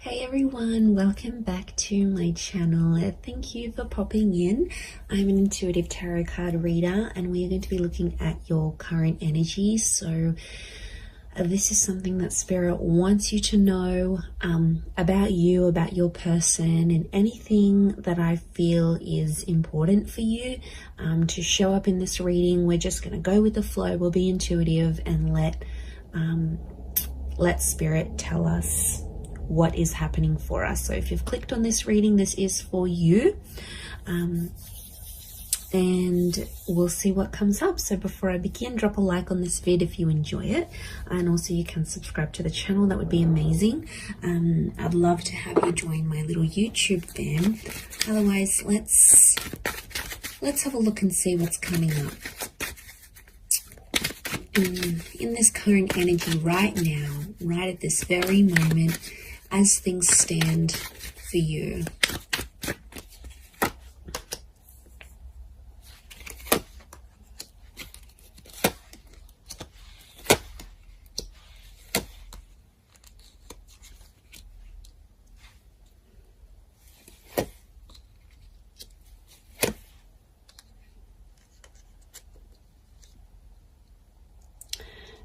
Hey everyone, welcome back to my channel. Thank you for popping in. I'm an intuitive tarot card reader and we are going to be looking at your current energy. So this is something that Spirit wants you to know about you, about your person, and anything that I feel is important for you to show up in this reading. We're just going to go with the flow. We'll be intuitive and let Spirit tell us what is happening for us. So if you've clicked on this reading, this is for you, and we'll see what comes up. So before I begin, drop a like on this vid if you enjoy it, and also you can subscribe to the channel. That would be amazing. I'd love to have you join my little YouTube fam. Otherwise, let's have a look and see what's coming up in this current energy right now, right at this very moment, as things stand for you.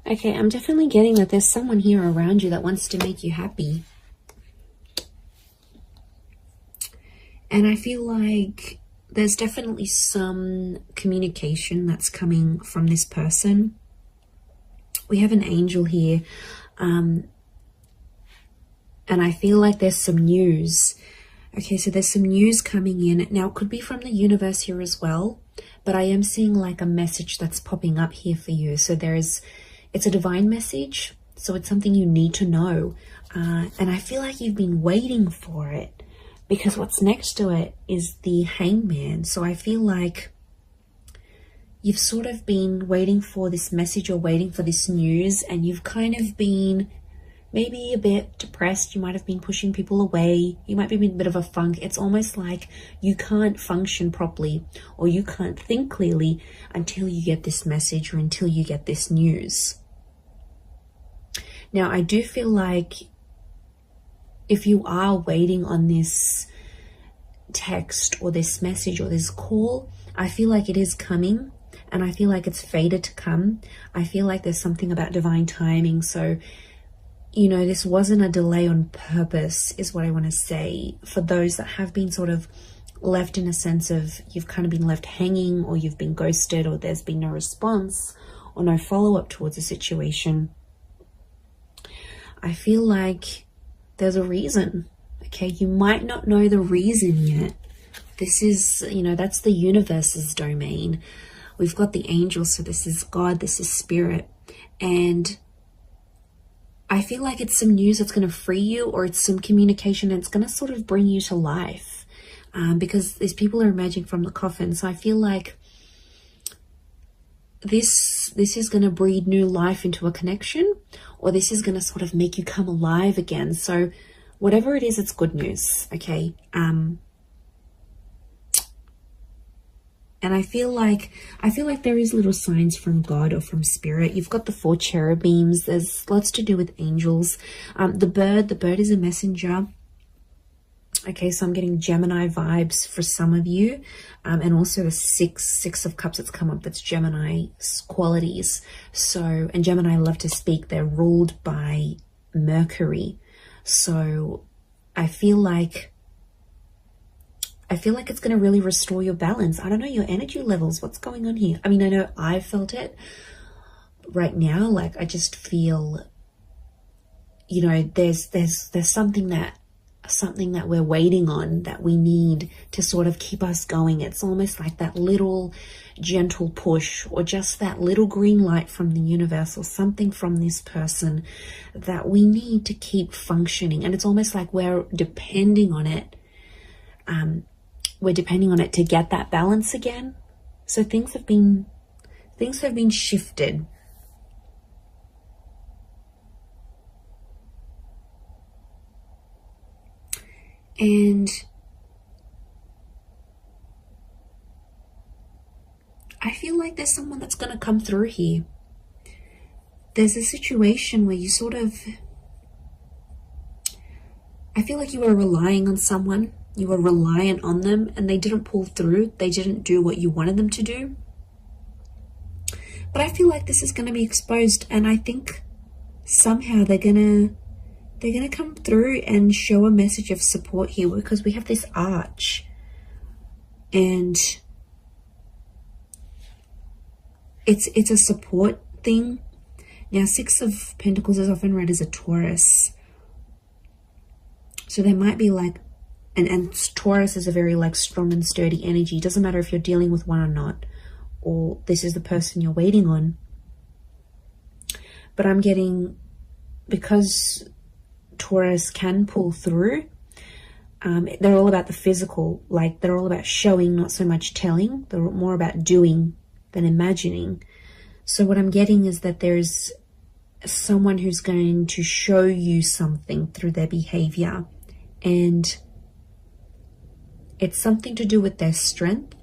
Okay, I'm definitely getting that there's someone here around you that wants to make you happy. And I feel like there's definitely some communication that's coming from this person. We have an angel here. And I feel like there's some news. Okay, so there's some news coming in. Now, it could be from the universe here as well. But I am seeing like a message that's popping up here for you. So it's a divine message. So it's something you need to know. And I feel like you've been waiting for it, because what's next to it is the Hangman. So I feel like you've sort of been waiting for this message or waiting for this news, and you've kind of been maybe a bit depressed. You might have been pushing people away. You might be in a bit of a funk. It's almost like you can't function properly or you can't think clearly until you get this message or until you get this news. Now, I do feel like if you are waiting on this text or this message or this call, I feel like it is coming, and I feel like it's fated to come. I feel like there's something about divine timing. So, you know, this wasn't a delay on purpose, is what I want to say. For those that have been sort of left in a sense of you've kind of been left hanging, or you've been ghosted, or there's been no response or no follow-up towards a situation, I feel like there's a reason. Okay, you might not know the reason yet. This is, you know, that's the universe's domain. We've got the angels, so this is God, this is Spirit. And I feel like it's some news that's going to free you, or it's some communication and it's going to sort of bring you to life. Because these people are emerging from the coffin. So I feel like this is going to breathe new life into a connection, or this is going to sort of make you come alive again. So whatever it is, it's good news. Okay. And I feel like there is little signs from God or from Spirit. You've got the 4 cherubims. There's lots to do with angels. The bird is a messenger. Okay, so I'm getting Gemini vibes for some of you. And also the six of cups that's come up, that's Gemini qualities. So, and Gemini love to speak. They're ruled by Mercury. So I feel like it's going to really restore your balance. I don't know, your energy levels. What's going on here? I mean, I know I felt it right now. Like, I just feel, you know, there's something that we're waiting on, that we need to sort of keep us going. It's almost like that little gentle push, or just that little green light from the universe, or something from this person that we need to keep functioning. And it's almost like we're depending on it. We're depending on it to get that balance again. So things have been shifted. And I feel like there's someone that's going to come through here. There's a situation where you sort of I feel like you were relying on someone, you were reliant on them, and they didn't pull through. They didn't do what you wanted them to do. But I feel like this is going to be exposed, and I think somehow they're gonna come through and show a message of support here, because we have this arch, and it's a support thing. Now, Six of Pentacles is often read as a Taurus, so there might be like, and Taurus is a very like strong and sturdy energy. It doesn't matter if you're dealing with one or not, or this is the person you're waiting on. But I'm getting, because Taurus can pull through, they're all about the physical, like they're all about showing, not so much telling. They're more about doing than imagining. So what I'm getting is that there's someone who's going to show you something through their behavior, and it's something to do with their strength,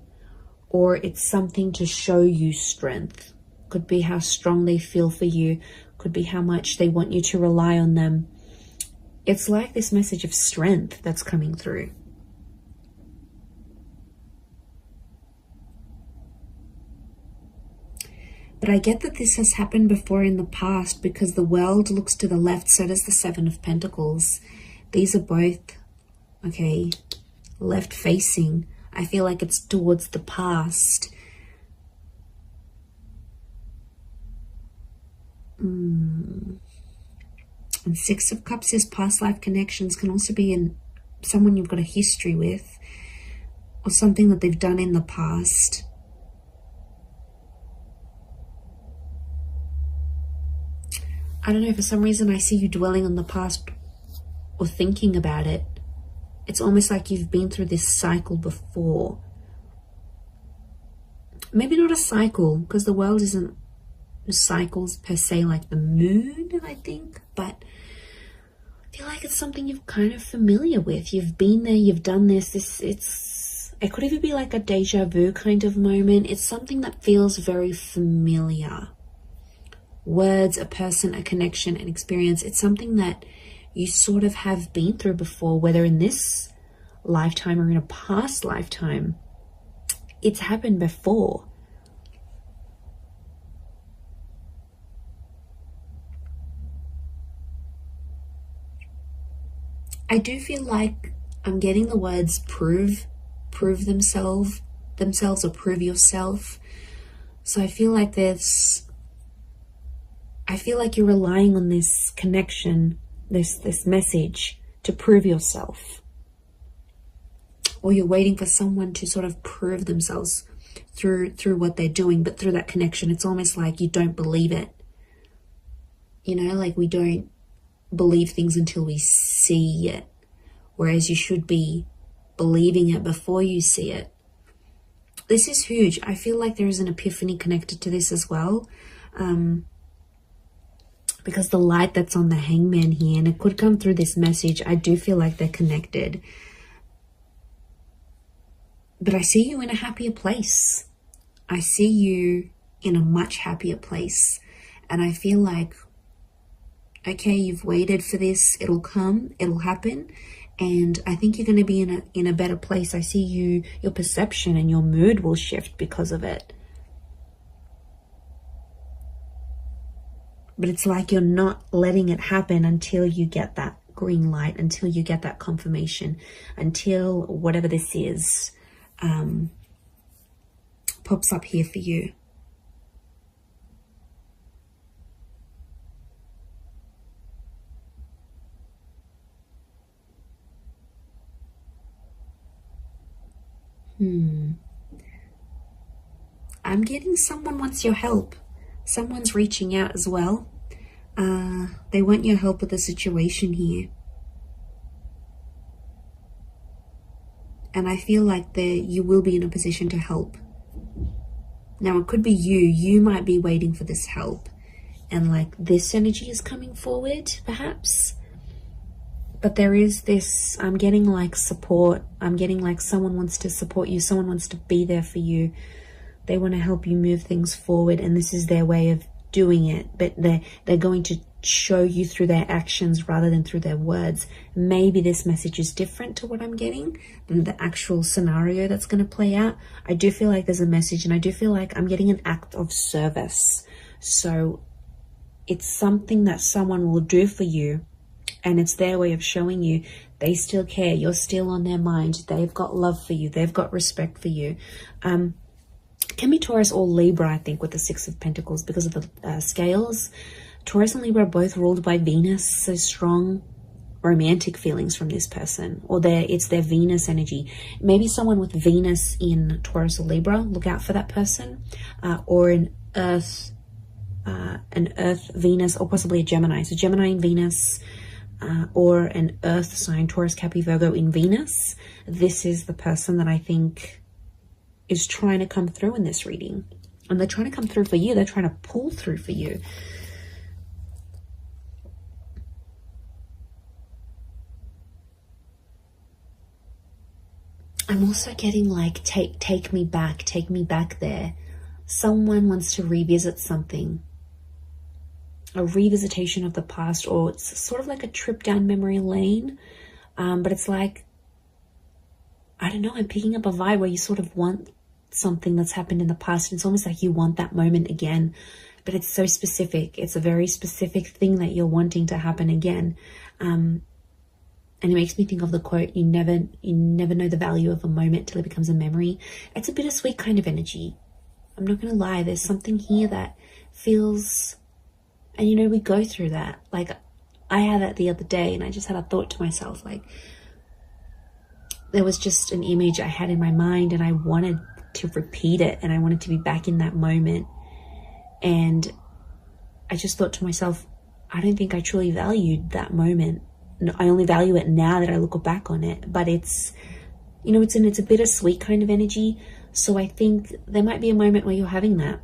or it's something to show you strength. Could be how strong they feel for you, could be how much they want you to rely on them. It's like this message of strength that's coming through. But I get that this has happened before in the past, because the World looks to the left, so does the Seven of Pentacles. These are both, okay, left facing. I feel like it's towards the past. And Six of Cups is past life connections. Can also be in someone you've got a history with, or something that they've done in the past. I don't know, for some reason I see you dwelling on the past or thinking about it. It's almost like you've been through this cycle before. Maybe not a cycle, because the world isn't cycles per se, like the moon, I think, but I feel like it's something you're kind of familiar with. You've been there, you've done this. It could even be like a deja vu kind of moment. It's something that feels very familiar. Words, a person, a connection, an experience. It's something that you sort of have been through before, whether in this lifetime or in a past lifetime. It's happened before. I do feel like I'm getting the words prove themselves, or prove yourself. So I feel like you're relying on this connection, this message to prove yourself. Or you're waiting for someone to sort of prove themselves through what they're doing, but through that connection, it's almost like you don't believe it. You know, like we don't believe things until we see it, whereas you should be believing it before you see it. This is huge. I feel like there is an epiphany connected to this as well, because the light that's on the Hangman here, and it could come through this message, I do feel like they're connected. But I see you in a happier place. I see you in a much happier place, and I feel like, okay, you've waited for this, it'll come, it'll happen, and I think you're going to be in a better place. I see your perception and your mood will shift because of it. But it's like you're not letting it happen until you get that green light, until you get that confirmation, until whatever this is pops up here for you. I'm getting someone wants your help. Someone's reaching out as well. They want your help with the situation here. And I feel like you will be in a position to help. Now, it could be you might be waiting for this help, and like this energy is coming forward, perhaps. But there is this, I'm getting like support. I'm getting like someone wants to support you. Someone wants to be there for you. They want to help you move things forward, and this is their way of doing it. But they're going to show you through their actions rather than through their words. Maybe this message is different to what I'm getting than the actual scenario that's going to play out. I do feel like there's a message, and I do feel like I'm getting an act of service. So it's something that someone will do for you, and it's their way of showing you they still care. You're still on their mind. They've got love for you. They've got respect for you. Can be Taurus or Libra, I think, with the Six of Pentacles because of the scales. Taurus and Libra are both ruled by Venus, so strong romantic feelings from this person, or it's their Venus energy. Maybe someone with Venus in Taurus or Libra, look out for that person, or an Earth Venus, or possibly a Gemini. So Gemini in Venus, or an Earth sign, Taurus, Capricorn, Virgo in Venus. This is the person that I think is trying to come through in this reading, and they're trying to come through for you. They're trying to pull through for you. I'm also getting like, take me back there. Someone wants to revisit something, a revisitation of the past, or it's sort of like a trip down memory lane. But it's like, I don't know, I'm picking up a vibe where you sort of want something that's happened in the past. And it's almost like you want that moment again, but it's so specific. It's a very specific thing that you're wanting to happen again. And it makes me think of the quote, you never know the value of a moment till it becomes a memory. It's a bittersweet kind of energy. I'm not going to lie. There's something here that feels, and you know, we go through that. Like, I had that the other day, and I just had a thought to myself, like, there was just an image I had in my mind, and I wanted to repeat it, and I wanted to be back in that moment. And I just thought to myself, I don't think I truly valued that moment. I only value it now that I look back on it. But it's, you know, it's a bittersweet kind of energy. So I think there might be a moment where you're having that.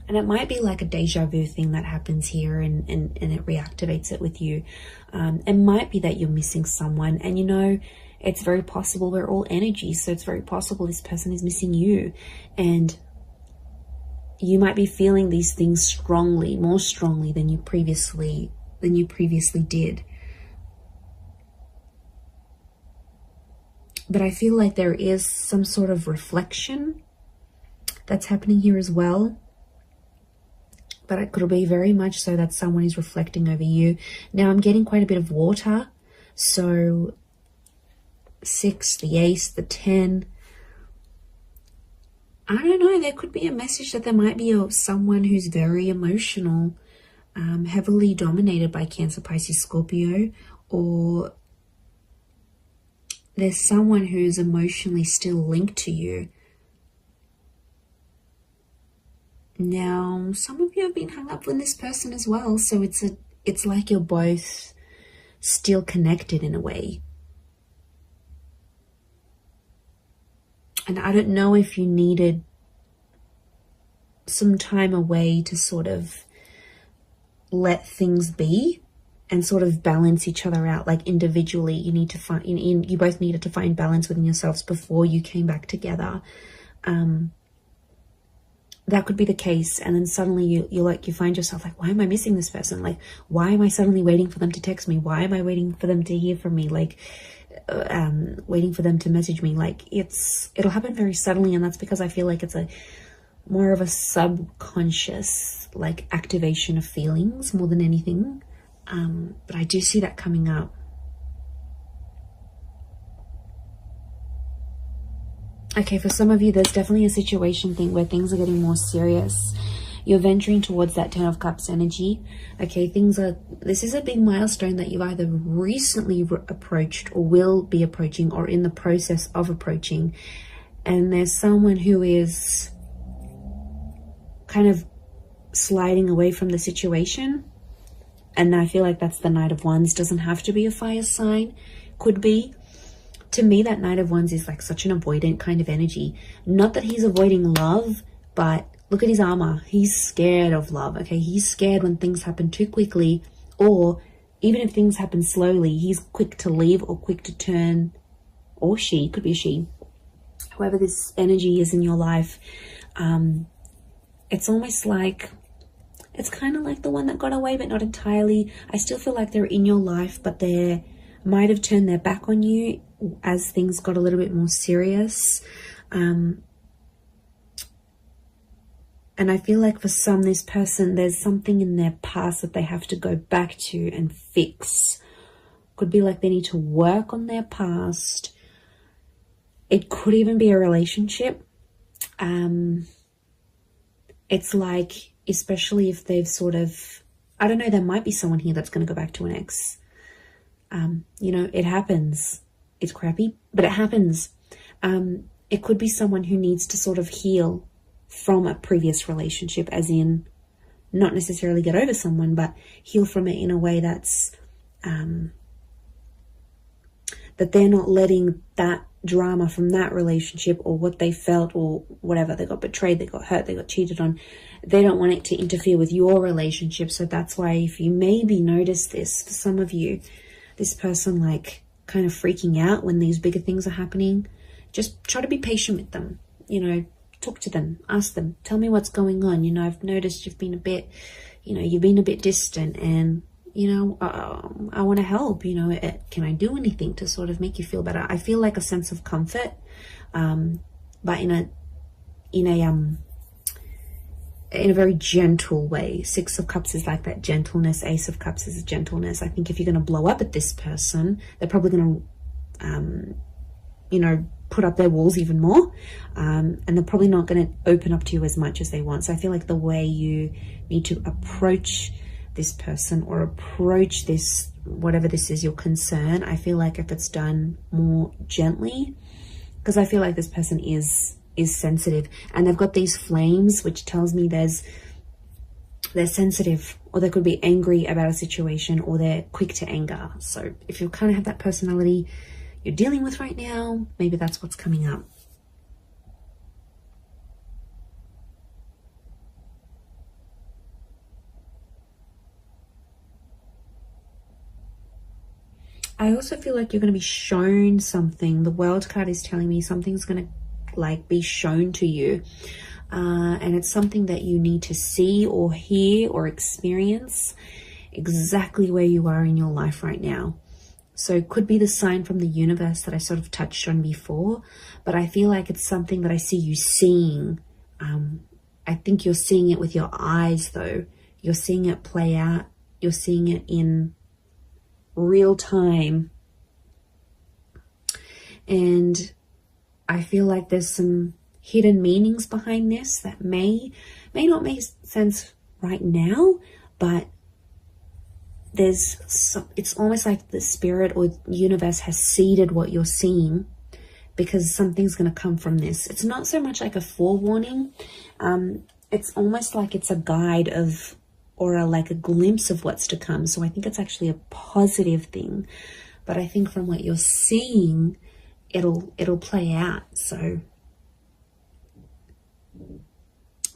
And it might be like a deja vu thing that happens here, and it reactivates it with you. It might be that you're missing someone, and you know, it's very possible we're all energy. So it's very possible this person is missing you. And you might be feeling these things strongly, more strongly than you previously did. But I feel like there is some sort of reflection that's happening here as well. But it could be very much so that someone is reflecting over you. Now I'm getting quite a bit of water. So 6, the ace, the 10. I don't know. There could be a message that there might be someone who's very emotional, heavily dominated by Cancer, Pisces, Scorpio, or there's someone who's emotionally still linked to you. Now, some of you have been hung up with this person as well, so it's like you're both still connected in a way. And I don't know if you needed some time away to sort of let things be and sort of balance each other out. Like individually, you need to find, you both needed to find balance within yourselves before you came back together. That could be the case. And then suddenly you find yourself like, why am I missing this person? Like, why am I suddenly waiting for them to text me? Why am I waiting for them to hear from me? Like, waiting for them to message me. Like, it'll happen very suddenly. And that's because I feel like it's more of a subconscious, like, activation of feelings more than anything. But I do see that coming up. Okay, for some of you, there's definitely a situation thing where things are getting more serious. You're venturing towards that 10 of Cups energy. Okay, this is a big milestone that you've either recently approached or will be approaching or in the process of approaching. And there's someone who is kind of sliding away from the situation. And I feel like that's the Knight of Wands. Doesn't have to be a fire sign. Could be. To me, that Knight of Wands is like such an avoidant kind of energy. Not that he's avoiding love, but look at his armor. He's scared of love, okay? He's scared when things happen too quickly, or even if things happen slowly, he's quick to leave or quick to turn, or she, could be a she. Whoever this energy is in your life, it's almost like It's kind of like the one that got away, but not entirely. I still feel like they're in your life, but they might have turned their back on you as things got a little bit more serious. And I feel like for some, this person, there's something in their past that they have to go back to and fix. Could be like they need to work on their past. It could even be a relationship. It's like, especially if they've sort of, I don't know, there might be someone here that's going to go back to an ex. You know, it happens. It's crappy, but it happens. It could be someone who needs to sort of heal from a previous relationship, as in not necessarily get over someone, but heal from it in a way that's that they're not letting that drama from that relationship or what they felt or whatever, they got betrayed, they got hurt, they got cheated on, they don't want it to interfere with your relationship. So that's why, if you maybe notice this, for some of you, this person like kind of freaking out when these bigger things are happening, just try to be patient with them. You know, talk to them, ask them, tell me what's going on. You know, I've noticed you've been a bit, you know, you've been a bit distant, and you know, I want to help. You know, can I do anything to sort of make you feel better? I feel like a sense of comfort, but in a very gentle way. Six of Cups is like that gentleness. Ace of Cups is gentleness. I think if you're going to blow up at this person, they're probably going to, you know, put up their walls even more, and they're probably not going to open up to you as much as they want. So I feel like the way you need to approach this person or approach this, whatever this is, your concern, I feel like if it's done more gently, because I feel like this person is sensitive, and they've got these flames, which tells me they're sensitive, or they could be angry about a situation, or they're quick to anger. So if you kind of have that personality you're dealing with right now, maybe that's what's coming up. I also feel like you're going to be shown something. The World card is telling me something's going to like be shown to you, and it's something that you need to see or hear or experience exactly where you are in your life right now. So it could be the sign from the universe that I sort of touched on before, but I feel like it's something that I see you seeing. I think you're seeing it with your eyes though. You're seeing it play out. You're seeing it in real time. And I feel like there's some hidden meanings behind this that may not make sense right now, but it's almost like the spirit or universe has seeded what you're seeing, because something's going to come from this. It's not so much like a forewarning. It's almost like it's a guide of, or like a glimpse of what's to come. So I think it's actually a positive thing, but I think from what you're seeing, it'll play out. So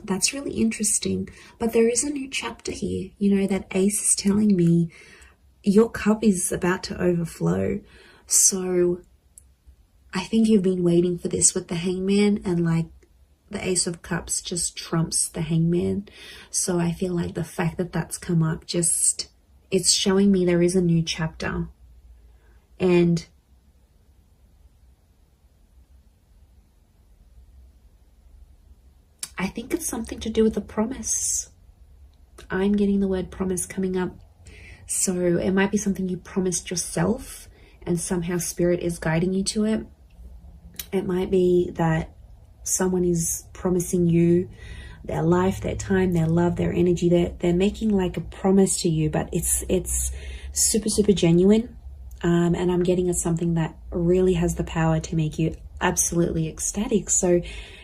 that's really interesting. But there is a new chapter here. You know, that ace is telling me your cup is about to overflow. So I think you've been waiting for this with the Hangman, and like the Ace of Cups just trumps the Hangman. So I feel like the fact that that's come up, it's showing me there is a new chapter. And I think it's something to do with a promise. I'm getting the word promise coming up. So it might be something you promised yourself and somehow spirit is guiding you to it. It might be that someone is promising you their life, their time, their love, their energy. They're making like a promise to you, but it's super, super genuine. And I'm getting at something that really has the power to make you absolutely ecstatic. So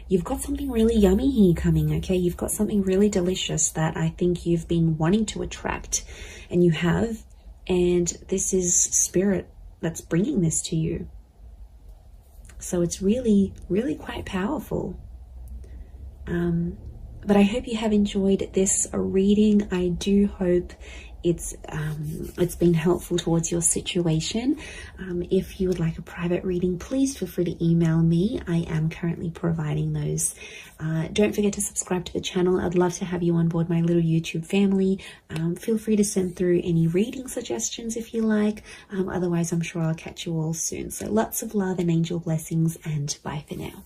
you've got something really yummy here coming, okay? You've got something really delicious that I think you've been wanting to attract, and you have. And this is spirit that's bringing this to you. So it's really, really quite powerful. But I hope you have enjoyed this reading. I do hope it's been helpful towards your situation. If you would like a private reading, please feel free to email me. I am currently providing those. Don't forget to subscribe to the channel. I'd love to have you on board my little YouTube family. Feel free to send through any reading suggestions if you like. Otherwise, I'm sure I'll catch you all soon. So lots of love and angel blessings, and bye for now.